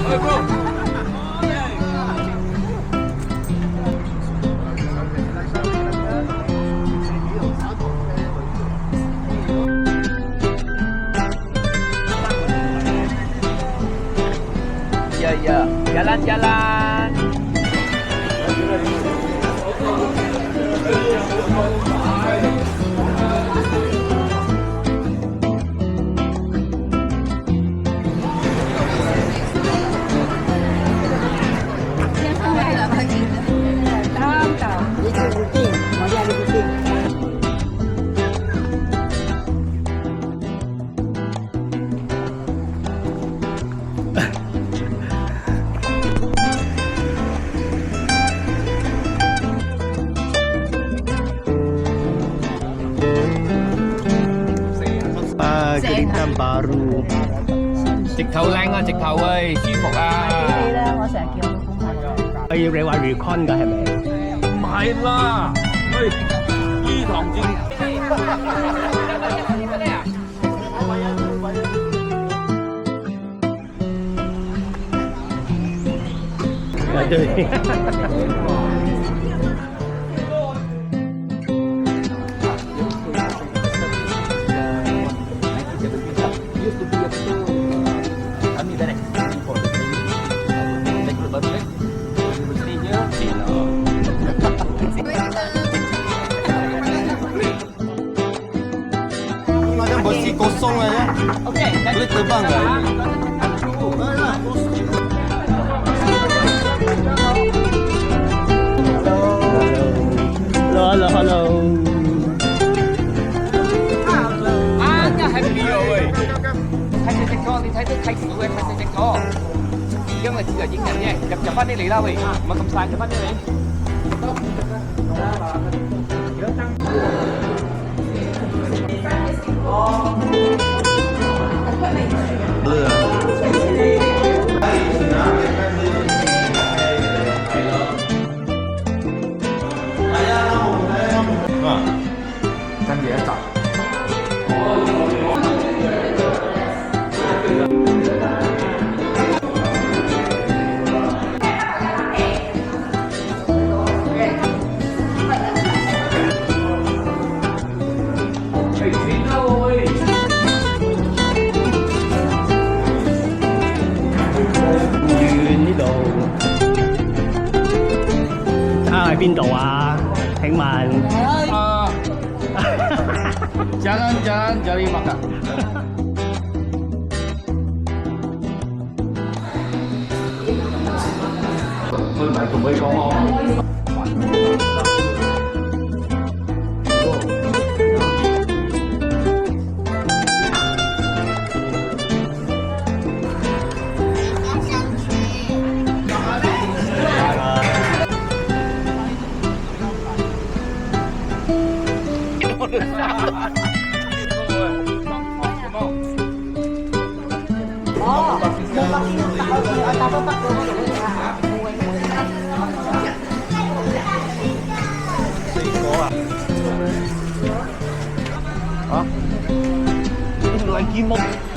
Iya iya, jalan-jalan. Keringan baru 直頭靚啊，直頭喂，舒服啊！我成日叫老公買。你話 recon 㗎係咪？唔係啦，喂，醫堂正。對。Besi kosong aja. Boleh terbang nggak? Hello hello。啊，真係 happy 啊喂！睇隻隻歌，你睇到睇少嘅睇隻隻歌，因為只係影人啫，入翻啲嚟啦喂，唔係咁晒，入翻啲嚟。跟住一集。喺邊度啊？請問Jangan cari makan. 佢唔係同佢講我。啊？嚟見我。